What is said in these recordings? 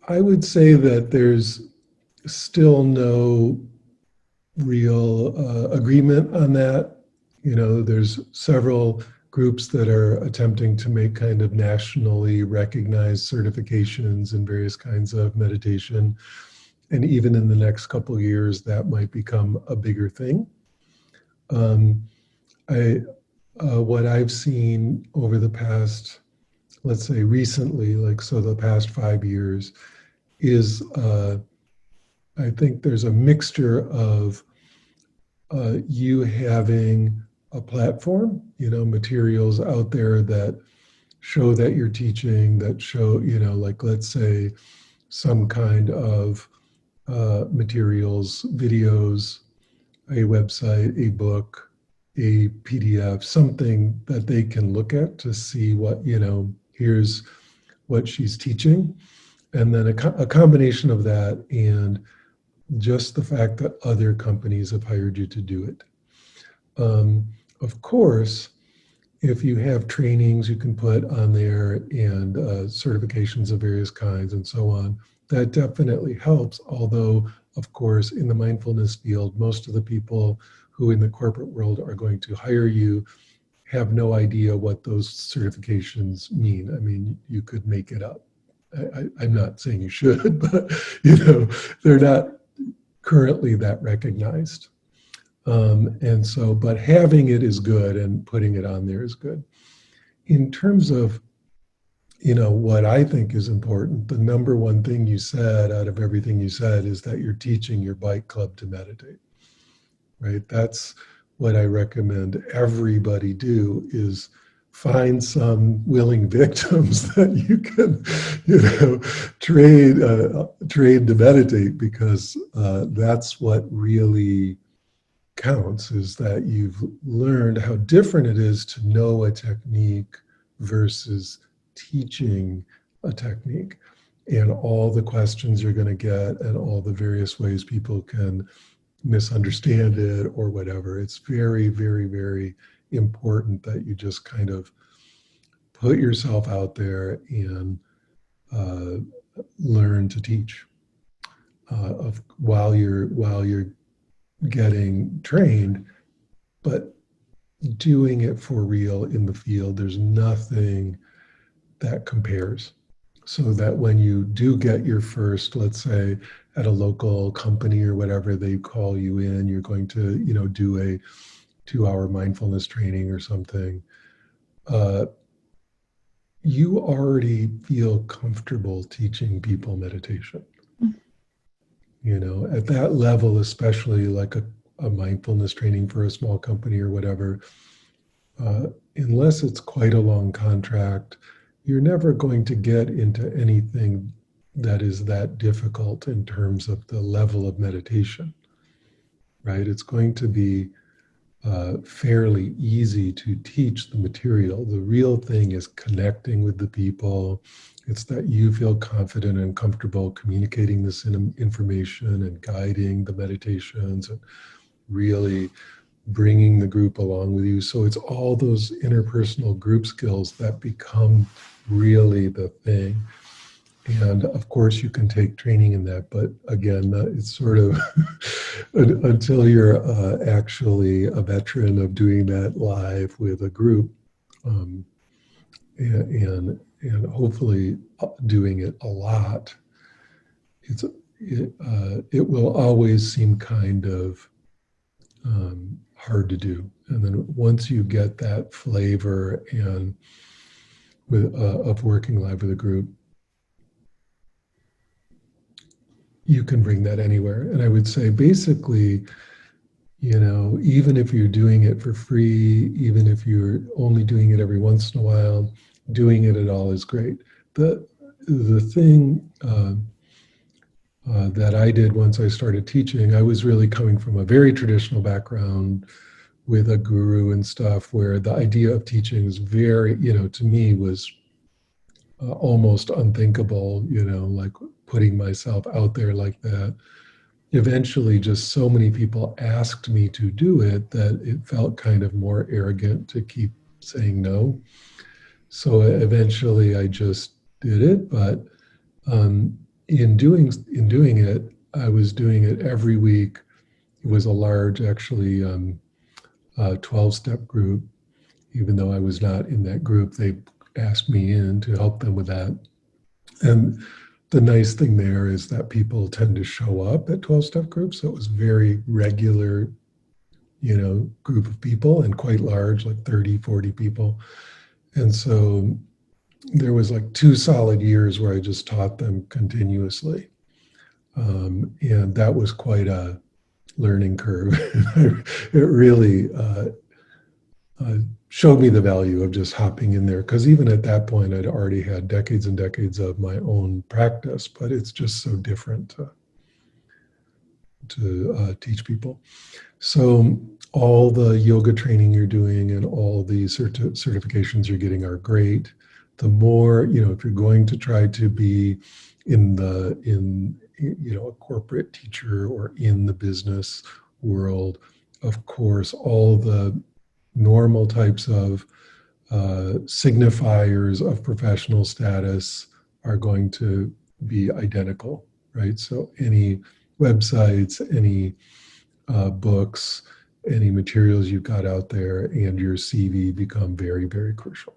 I would say that there's still no real agreement on that. You know, there's several groups that are attempting to make kind of nationally recognized certifications in various kinds of meditation. And even in the next couple of years, that might become a bigger thing. Um, I, what I've seen over the past, let's say recently, like so the past 5 years, is I think there's a mixture of you having a platform, you know, materials out there that show that you're teaching, that show, you know, like let's say some kind of materials, videos, a website, a book, a PDF, something that they can look at to see what, you know, here's what she's teaching. And then a combination of that and just the fact that other companies have hired you to do it. Of course, if you have trainings you can put on there and certifications of various kinds and so on, that definitely helps. Although, of course, in the mindfulness field, most of the people who in the corporate world are going to hire you have no idea what those certifications mean. I mean, you could make it up. I'm not saying you should, but you know, they're not currently that recognized. And so, but having it is good and putting it on there is good. In terms of, you know, what I think is important, the number one thing you said out of everything you said is that you're teaching your bike club to meditate, right? That's what I recommend everybody do is find some willing victims that you can, you know, trade to meditate because that's what really counts is that you've learned how different it is to know a technique versus teaching a technique and all the questions you're going to get and all the various ways people can misunderstand it or whatever. It's very, very, very important that you just kind of put yourself out there and uh, learn to teach while you're getting trained, but doing it for real in the field. There's nothing that compares. So that when you do get your first, let's say at a local company or whatever, they call you in, you're going to, you know, do a 2 hour mindfulness training or something. Uh, you already feel comfortable teaching people meditation. You know, at that level, especially like a mindfulness training for a small company or whatever, unless it's quite a long contract, you're never going to get into anything that is that difficult in terms of the level of meditation, right? It's going to be fairly easy to teach the material. The real thing is connecting with the people. It's that you feel confident and comfortable communicating this information and guiding the meditations and really bringing the group along with you. So it's all those interpersonal group skills that become really the thing. And of course, you can take training in that, but again, it's sort of until you're actually a veteran of doing that live with a group, um, and hopefully doing it a lot. It will always seem kind of hard to do, and then once you get that flavor and of working live with a group, you can bring that anywhere. And I would say basically, you know, even if you're doing it for free, even if you're only doing it every once in a while, doing it at all is great. The thing that I did once I started teaching, I was really coming from a very traditional background with a guru and stuff, where the idea of teaching was very, you know, to me was almost unthinkable, you know, like putting myself out there like that. Eventually, just so many people asked me to do it that it felt kind of more arrogant to keep saying no. So eventually I just did it. But, um, in doing it, I was doing it every week. It was a large, actually, 12-step group. Even though I was not in that group, they asked me in to help them with that. And the nice thing there is that people tend to show up at 12-step groups. So it was very regular, group of people, and quite large, like 30, 40 people. And so there was like 2 solid years where I just taught them continuously. And that was quite a learning curve. It really uh, showed me the value of just hopping in there. Because even at that point, I'd already had decades and decades of my own practice, but it's just so different to teach people. So all the yoga training you're doing and all the certifications you're getting are great. The more, if you're going to try to be in a corporate teacher or in the business world, of course, all the normal types of signifiers of professional status are going to be identical, right? So any websites, any books, any materials you've got out there, and your CV become very, very crucial.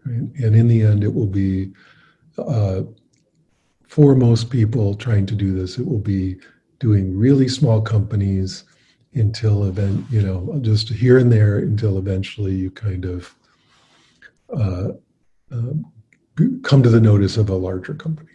Right? And in the end, it will be, uh, for most people trying to do this, it will be doing really small companies until just here and there until eventually you kind of uh, come to the notice of a larger company.